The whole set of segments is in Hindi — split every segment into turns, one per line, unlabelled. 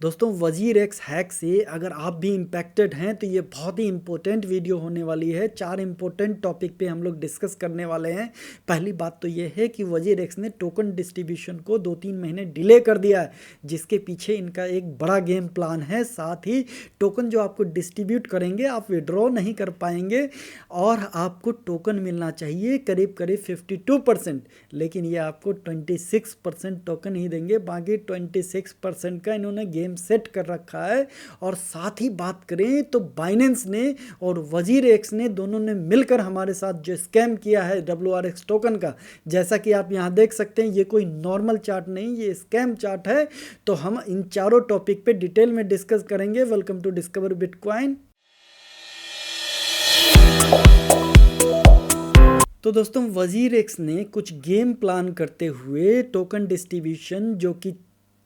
दोस्तों वजीर एक्स हैक से अगर आप भी इम्पैक्टेड हैं तो ये बहुत ही इंपॉर्टेंट वीडियो होने वाली है। 4 इंपॉर्टेंट टॉपिक पे हम लोग डिस्कस करने वाले हैं। पहली बात तो ये है कि वजीर एक्स ने टोकन डिस्ट्रीब्यूशन को 2-3 महीने डिले कर दिया है, जिसके पीछे इनका एक बड़ा गेम प्लान है। साथ ही टोकन जो आपको डिस्ट्रीब्यूट करेंगे आप विड्रॉ नहीं कर पाएंगे और आपको टोकन मिलना चाहिए करीब करीब 52%, लेकिन ये आपको 26% टोकन ही देंगे। बाकी 26% का इन्होंने गेम सेट कर रखा है। और साथ ही बात करें तो बाइनेंस ने और वजीर एक्स ने दोनों ने मिलकर हमारे साथ जो स्कैम किया है WRX टोकन का, जैसा कि आप यहां देख सकते हैं, ये कोई नॉर्मल चार्ट नहीं, ये स्कैम चार्ट है। तो हम इन चारों टॉपिक पे डिटेल में डिस्कस करेंगे। Welcome to discover bitcoin. तो दोस्तों वजीर एक्स ने कुछ गेम प्लान करते हुए टोकन डिस्ट्रीब्यूशन जो कि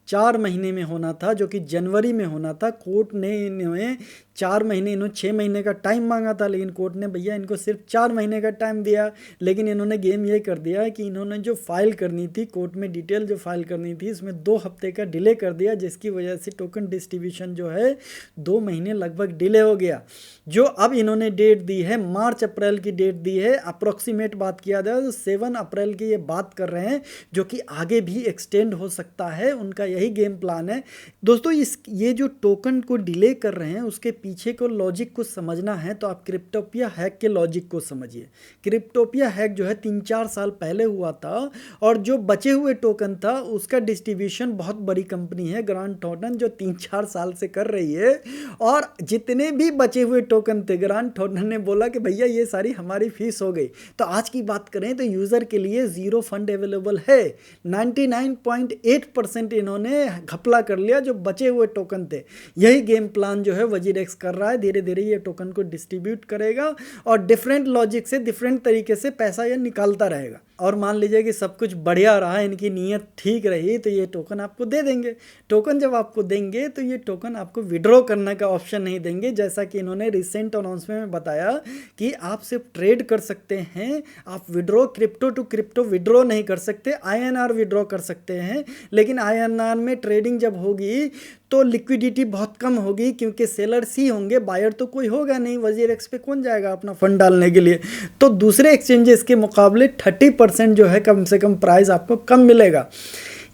4 महीने में होना था, जो कि जनवरी में होना था, कोर्ट ने इन्हें 4 महीने 6 महीने का टाइम मांगा था, लेकिन कोर्ट ने भैया इनको सिर्फ 4 महीने का टाइम दिया। लेकिन इन्होंने गेम ये कर दिया कि इन्होंने जो फाइल करनी थी कोर्ट में, डिटेल जो फाइल करनी थी, इसमें 2 हफ्ते का डिले कर दिया, जिसकी वजह से टोकन डिस्ट्रीब्यूशन जो है 2 महीने लगभग डिले हो गया। जो अब इन्होंने डेट दी है, मार्च अप्रैल की डेट दी है, अप्रोक्सीमेट बात किया जाए तो 7 अप्रैल की ये बात कर रहे हैं, जो कि आगे भी एक्सटेंड हो सकता है। उनका यही गेम प्लान है। दोस्तों ये जो टोकन को डिले कर रहे हैं उसके पीछे को लॉजिक को समझना है तो आप क्रिप्टोपिया हैक के लॉजिक को समझिए। क्रिप्टोपिया हैक जो है 3-4 साल पहले हुआ था और जो बचे हुए टोकन था उसका डिस्ट्रीब्यूशन बहुत बड़ी कंपनी है ग्रांट थॉर्टन, जो 3-4 साल से कर रही है। और जितने भी बचे हुए टोकन थे, ग्रांट थॉर्टन ने बोला कि भैया ये सारी हमारी फीस हो गई। तो आज की बात करें तो यूज़र के लिए ज़ीरो फंड अवेलेबल है। 99.8% इन्होंने घपला कर लिया जो बचे हुए टोकन थे। यही गेम प्लान जो है वजीर एक्स कर रहा है। धीरे धीरे ये टोकन को डिस्ट्रीब्यूट करेगा और डिफरेंट लॉजिक से डिफरेंट तरीके से पैसा ये निकालता रहेगा। और मान लीजिए कि सब कुछ बढ़िया रहा, इनकी नीयत ठीक रही, तो ये टोकन आपको दे देंगे। टोकन जब आपको देंगे तो ये टोकन आपको विड्रॉ करने का ऑप्शन नहीं देंगे, जैसा कि इन्होंने रिसेंट अनाउंसमेंट में बताया कि आप सिर्फ ट्रेड कर सकते हैं, आप withdraw crypto to crypto withdraw नहीं कर सकते। INR विड्रॉ कर सकते हैं, लेकिन INR में ट्रेडिंग जब होगी तो लिक्विडिटी बहुत कम होगी, क्योंकि सेलर्स ही होंगे, बायर तो कोई होगा नहीं। वजीर एक्स पे कौन जाएगा अपना फंड डालने के लिए? तो दूसरे एक्सचेंजेस के मुकाबले 30% जो है कम से कम प्राइस आपको कम मिलेगा।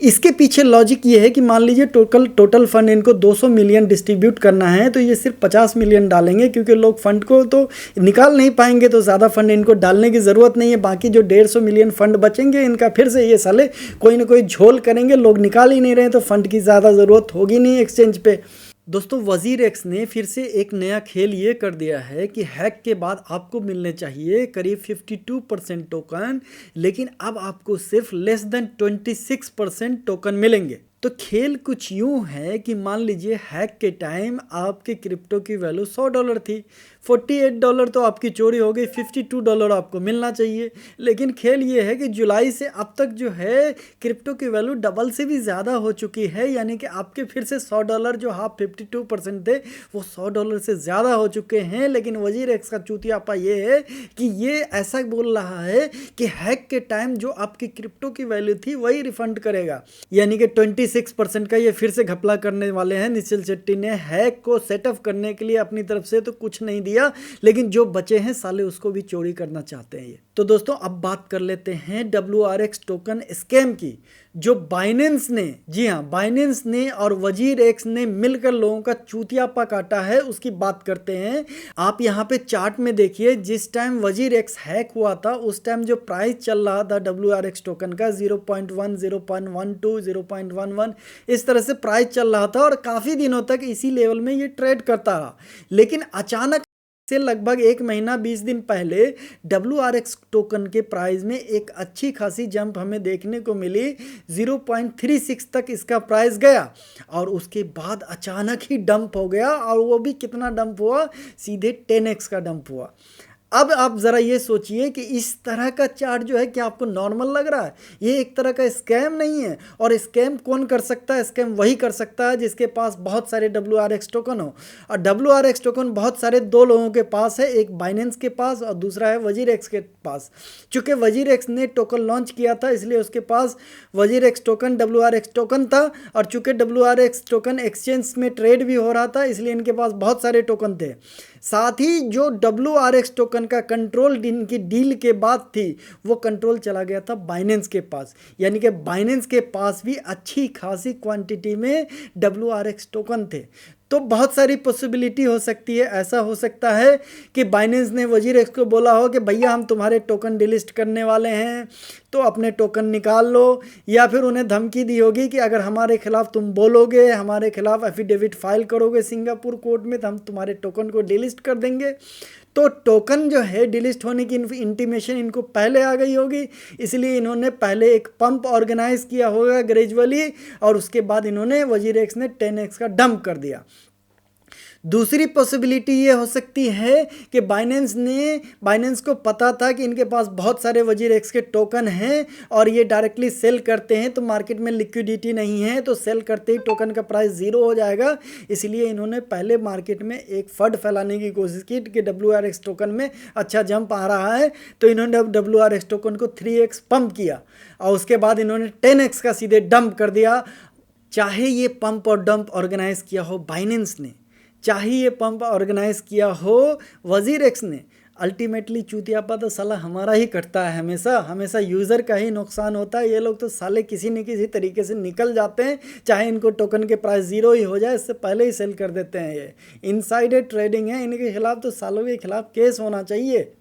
इसके पीछे लॉजिक ये है कि मान लीजिए टोटल फंड इनको 200 मिलियन डिस्ट्रीब्यूट करना है, तो ये सिर्फ 50 मिलियन डालेंगे, क्योंकि लोग फंड को तो निकाल नहीं पाएंगे, तो ज़्यादा फंड इनको डालने की ज़रूरत नहीं है। बाकी जो 150 मिलियन फंड बचेंगे इनका फिर से ये साले कोई ना कोई झोल करेंगे। लोग निकाल ही नहीं रहे तो फंड की ज़्यादा ज़रूरत होगी नहीं एक्सचेंज पे। दोस्तों वजीर एक्स ने फिर से एक नया खेल ये कर दिया है कि हैक के बाद आपको मिलने चाहिए करीब 52% टोकन, लेकिन अब आपको सिर्फ लेस देन 26% टोकन मिलेंगे। तो खेल कुछ यूं है कि मान लीजिए हैक के टाइम आपके क्रिप्टो की वैल्यू $100 थी, $48 तो आपकी चोरी हो गई, $52 आपको मिलना चाहिए। लेकिन खेल ये है कि जुलाई से अब तक जो है क्रिप्टो की वैल्यू डबल से भी ज़्यादा हो चुकी है, यानी कि आपके फिर से $100 जो हाफ 52% थे वो $100 से ज़्यादा हो चुके हैं। लेकिन वजीर एक्स का चूतियापा ये है कि ये ऐसा बोल रहा है कि हैक के टाइम जो आपकी क्रिप्टो की वैल्यू थी वही रिफंड करेगा, यानी कि 26% का ये फिर से घपला करने वाले हैं। निश्चल शेट्टी ने हैक को सेटअप करने के लिए अपनी तरफ से तो कुछ नहीं दिया, लेकिन जो बचे हैं साले उसको भी चोरी करना चाहते हैं ये। तो दोस्तों अब बात कर लेते हैं WRX टोकन स्कैम की, जो बाइनेंस ने, जी हाँ, बाइनेंस ने और वजीर एक्स ने मिलकर लोगों का चूतियापा काटा है, उसकी बात करते हैं। आप यहाँ पे चार्ट में देखिए, जिस टाइम वजीर एक्स हैक हुआ था उस टाइम जो प्राइस चल रहा था WRX टोकन का 0.1, 0.12, 0.11 इस तरह से प्राइस चल रहा था और काफ़ी दिनों तक इसी लेवल में ये ट्रेड करता रहा। लेकिन अचानक से लगभग 1 महीना 20 दिन पहले WRX टोकन के प्राइस में एक अच्छी खासी जंप हमें देखने को मिली। 0.36 तक इसका प्राइस गया और उसके बाद अचानक ही डंप हो गया, और वो भी कितना डंप हुआ, सीधे 10x का डंप हुआ। अब आप ज़रा ये सोचिए कि इस तरह का चार्ट जो है क्या आपको नॉर्मल लग रहा है? ये एक तरह का स्कैम नहीं है। और स्कैम कौन कर सकता है? स्कैम वही कर सकता है जिसके पास बहुत सारे WRX टोकन हो। और WRX टोकन बहुत सारे दो लोगों के पास है, एक बाइनेंस के पास और दूसरा है वजीरेक्स के पास। चूँकि वजीरेक्स ने टोकन लॉन्च किया था इसलिए उसके पास वजीरेक्स टोकन WRX टोकन था, और चूँकि WRX टोकन एक्सचेंज में ट्रेड भी हो रहा था इसलिए इनके पास बहुत सारे टोकन थे। साथ ही जो WRX टोकन का कंट्रोल इनकी डील के बाद थी वो कंट्रोल चला गया था बाइनेंस के पास, यानी कि बाइनेंस के पास भी अच्छी खासी क्वांटिटी में WRX टोकन थे। तो बहुत सारी पॉसिबिलिटी हो सकती है। ऐसा हो सकता है कि बाइनेंस ने वजीरेक्स को बोला हो कि भैया हम तुम्हारे टोकन डिलिस्ट करने वाले हैं तो अपने टोकन निकाल लो, या फिर उन्हें धमकी दी होगी कि अगर हमारे खिलाफ तुम बोलोगे, हमारे खिलाफ एफिडेविट फाइल करोगे सिंगापुर कोर्ट में तो हम तुम्हारे टोकन को डिलिस्ट कर देंगे। तो टोकन जो है डिलिस्ट होने की इंटीमेशन इनको पहले आ गई होगी, इसलिए इन्होंने पहले एक पंप ऑर्गेनाइज किया होगा ग्रेजुअली, और उसके बाद इन्होंने वजीरेक्स ने 10x का डंप कर दिया। दूसरी पॉसिबिलिटी ये हो सकती है कि बाइनेंस को पता था कि इनके पास बहुत सारे वजीरेक्स के टोकन हैं और ये डायरेक्टली सेल करते हैं तो मार्केट में लिक्विडिटी नहीं है, तो सेल करते ही टोकन का प्राइस ज़ीरो हो जाएगा, इसलिए इन्होंने पहले मार्केट में एक फंड फैलाने की कोशिश की कि WRX टोकन में अच्छा जंप आ रहा है, तो इन्होंने WRX टोकन को 3x पंप किया और उसके बाद इन्होंने 10x का सीधे डंप कर दिया। चाहे ये पंप और डंप ऑर्गेनाइज किया हो बाइनेंस ने, चाहे ये पंप ऑर्गेनाइज किया हो वजीरेक्स ने, अल्टीमेटली चूतियापा तो साला हमारा ही कटता है, हमेशा हमेशा यूज़र का ही नुकसान होता है। ये लोग तो साले किसी न किसी तरीके से निकल जाते हैं, चाहे इनको टोकन के प्राइस ज़ीरो ही हो जाए इससे पहले ही सेल कर देते हैं। ये इनसाइडर ट्रेडिंग है, इनके खिलाफ तो सालों के खिलाफ केस होना चाहिए।